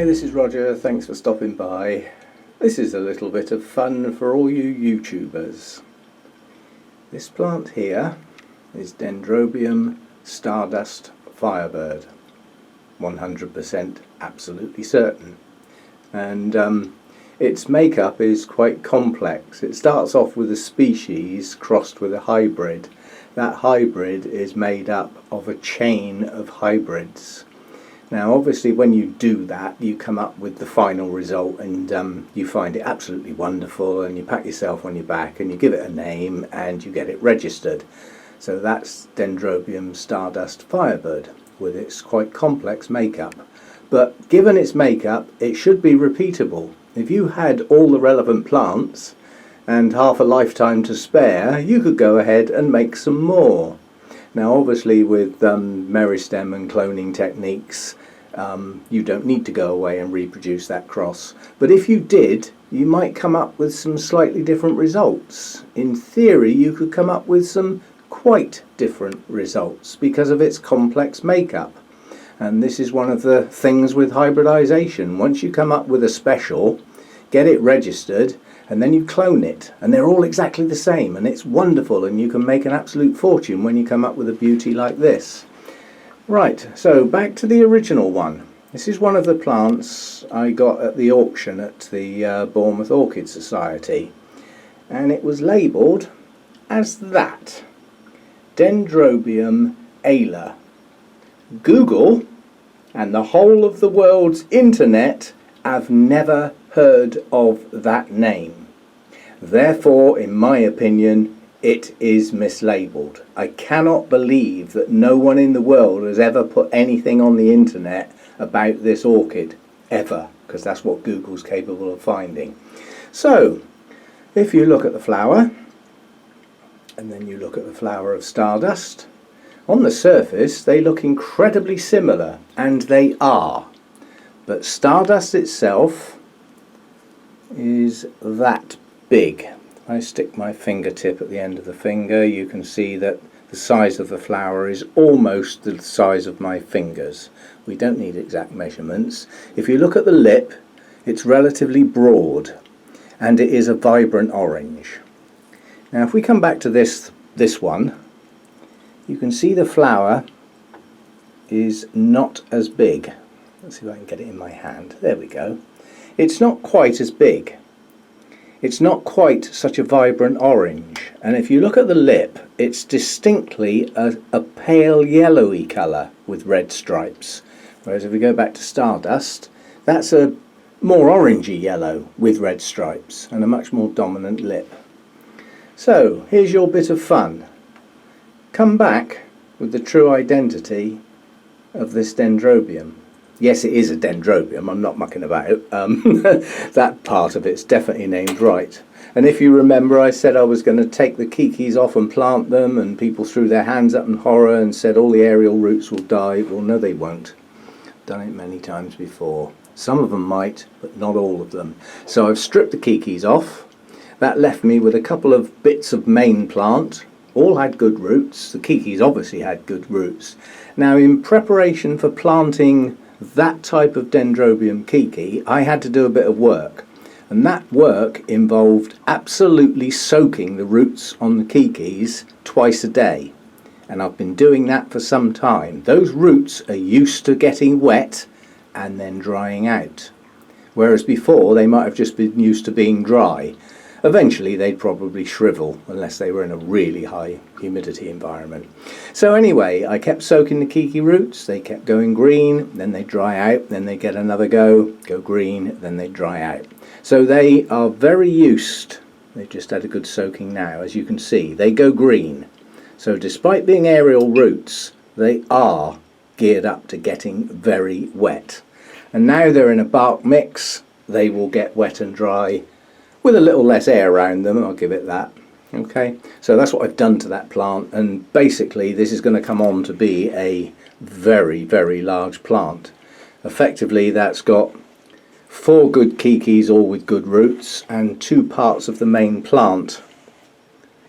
Hi, this is Roger, thanks for stopping by. This is a little bit of fun for all you YouTubers. This plant here is Dendrobium Stardust Firebird, 100% absolutely certain. And its makeup is quite complex. It starts off with a species crossed with a hybrid. That hybrid is made up of a chain of hybrids. Now obviously when you do that you come up with the final result and you find it absolutely wonderful and you pat yourself on your back and you give it a name and you get it registered. So that's Dendrobium Stardust Firebird with its quite complex makeup. But given its makeup it should be repeatable. If you had all the relevant plants and half a lifetime to spare, you could go ahead and make some more. Now obviously with meristem and cloning techniques you don't need to go away and reproduce that cross, but if you did you might come up with some slightly different results. In theory you could come up with some quite different results because of its complex makeup, and this is one of the things with hybridization. Once you come up with a special, get it registered, and then you clone it and they're all exactly the same and it's wonderful and you can make an absolute fortune when you come up with a beauty like this. Right, so back to the original one. This is one of the plants I got at the auction at the Bournemouth Orchid Society, and it was labelled as that, Dendrobium ala. Google and the whole of the world's internet have never heard of that name. Therefore, in my opinion, it is mislabeled. I cannot believe that no one in the world has ever put anything on the internet about this orchid, ever, because that's what Google's capable of finding. So, if you look at the flower, and then you look at the flower of Stardust, on the surface they look incredibly similar, and they are. But Stardust itself is that big. I stick my fingertip at the end of the finger, you can see that the size of the flower is almost the size of my fingers. We don't need exact measurements. If you look at the lip, it's relatively broad and it is a vibrant orange. Now if we come back to this one, you can see the flower is not as big. Let's see if I can get it in my hand. There we go. It's not quite as big. It's not quite such a vibrant orange, and if you look at the lip it's distinctly a pale yellowy colour with red stripes, whereas if we go back to Stardust that's a more orangey yellow with red stripes and a much more dominant lip. So here's your bit of fun. Come back with the true identity of this dendrobium. Yes, it is a dendrobium, I'm not mucking about it. That part of it's definitely named right. And if you remember, I said I was going to take the Kikis off and plant them, and people threw their hands up in horror and said all the aerial roots will die. Well, no they won't. Done it many times before. Some of them might, but not all of them. So I've stripped the Kikis off. That left me with a couple of bits of main plant. All had good roots. The Kikis obviously had good roots. Now in preparation for planting that type of Dendrobium Kiki, I had to do a bit of work, and that work involved absolutely soaking the roots on the Kikis twice a day, and I've been doing that for some time. Those roots are used to getting wet and then drying out, whereas before they might have just been used to being dry. Eventually they'd probably shrivel unless they were in a really high humidity environment. So anyway, I kept soaking the Kiki roots, they kept going green, then they dry out, then they get another go green, then they dry out. So they are very used, they've just had a good soaking now, as you can see, they go green. So despite being aerial roots, they are geared up to getting very wet. And now they're in a bark mix, they will get wet and dry with a little less air around them, I'll give it that. Okay, so that's what I've done to that plant, and basically this is going to come on to be a very, very large plant. Effectively that's got 4 good Kikis all with good roots and 2 parts of the main plant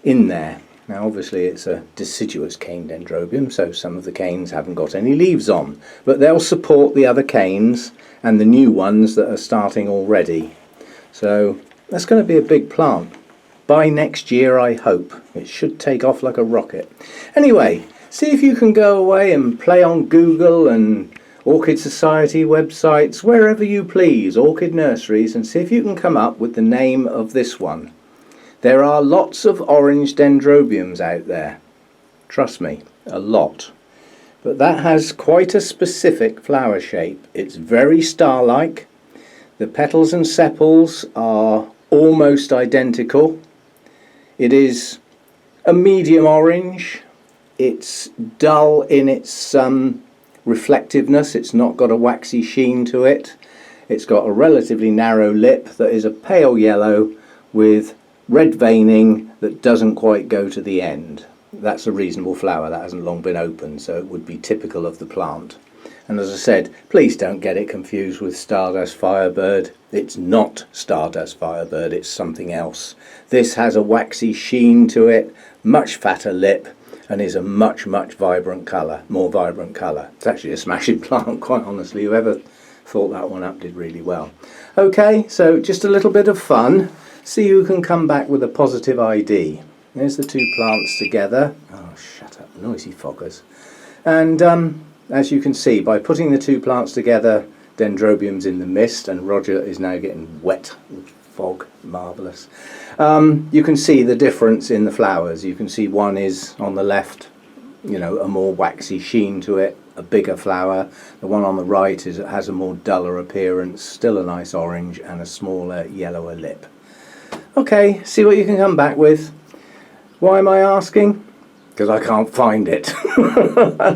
in there. Now obviously it's a deciduous cane dendrobium, so some of the canes haven't got any leaves on, but they'll support the other canes and the new ones that are starting already. So that's going to be a big plant. By next year, I hope. It should take off like a rocket. Anyway, see if you can go away and play on Google and Orchid Society websites, wherever you please, orchid nurseries, and see if you can come up with the name of this one. There are lots of orange dendrobiums out there. Trust me, a lot. But that has quite a specific flower shape. It's very star-like. The petals and sepals are almost identical. It is a medium orange. It's dull in its reflectiveness. It's not got a waxy sheen to it. It's got a relatively narrow lip that is a pale yellow with red veining that doesn't quite go to the end. That's a reasonable flower. That hasn't long been opened, so it would be typical of the plant. And as I said, please don't get it confused with Stardust Firebird. It's not Stardust Firebird, it's something else. This has a waxy sheen to it, much fatter lip, and is a much vibrant colour, more vibrant colour. It's actually a smashing plant, quite honestly. Whoever thought that one up did really well. Okay, so just a little bit of fun. See who can come back with a positive ID. There's the two plants together. Oh, shut up, noisy foggers. And as you can see, by putting the two plants together, Dendrobium's in the mist, and Roger is now getting wet with fog. Marvellous. You can see the difference in the flowers. You can see one is on the left, you know, a more waxy sheen to it, a bigger flower. The one on the right has a more duller appearance, still a nice orange, and a smaller, yellower lip. Okay, see what you can come back with. Why am I asking? Because I can't find it.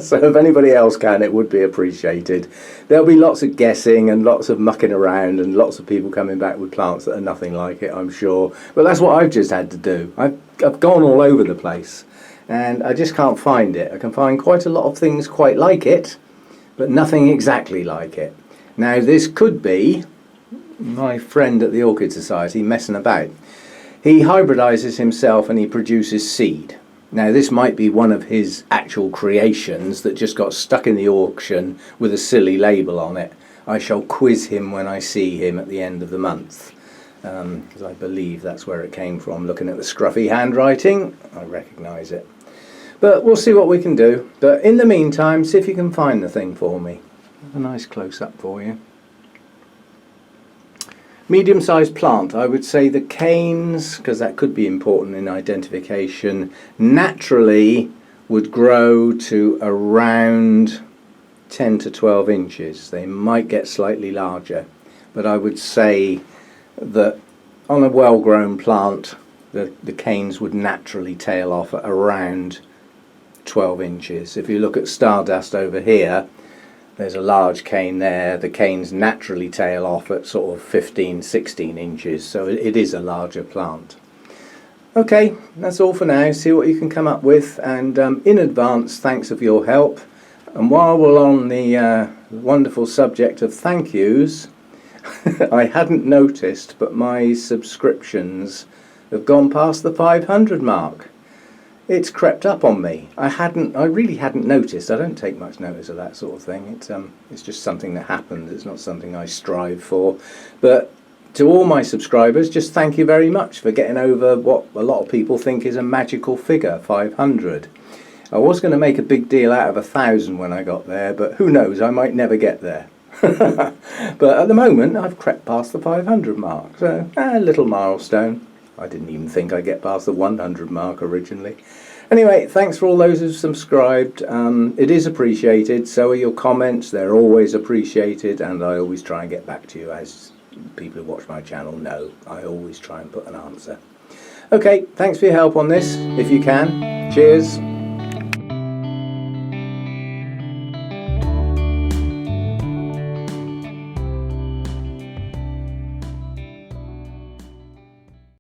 So if anybody else can, it would be appreciated. There'll be lots of guessing and lots of mucking around and lots of people coming back with plants that are nothing like it, I'm sure. But that's what I've just had to do. I've gone all over the place and I just can't find it. I can find quite a lot of things quite like it, but nothing exactly like it. Now this could be my friend at the Orchid Society messing about. He hybridizes himself and he produces seed. Now this might be one of his actual creations that just got stuck in the auction with a silly label on it. I shall quiz him when I see him at the end of the month, because I believe that's where it came from. Looking at the scruffy handwriting, I recognise it. But we'll see what we can do. But in the meantime, see if you can find the thing for me. A nice close-up for you. Medium-sized plant, I would say the canes, because that could be important in identification, naturally would grow to around 10 to 12 inches. They might get slightly larger, but I would say that on a well-grown plant, the canes would naturally tail off at around 12 inches. If you look at Stardust over here, there's a large cane there. The canes naturally tail off at sort of 15, 16 inches, so it is a larger plant. Okay, that's all for now. See what you can come up with, and in advance, thanks for your help. And while we're on the wonderful subject of thank yous, I hadn't noticed, but my subscriptions have gone past the 500 mark. It's crept up on me. I really hadn't noticed. I don't take much notice of that sort of thing. It's just something that happens. It's not something I strive for. But to all my subscribers, just thank you very much for getting over what a lot of people think is a magical figure, 500. I was going to make a big deal out of 1,000 when I got there, but who knows, I might never get there. But at the moment, I've crept past the 500 mark, so a little milestone. I didn't even think I'd get past the 100 mark originally. Anyway, thanks for all those who've subscribed. It is appreciated. So are your comments. They're always appreciated, and I always try and get back to you, as people who watch my channel know. I always try and put an answer. Okay, thanks for your help on this, if you can. Cheers.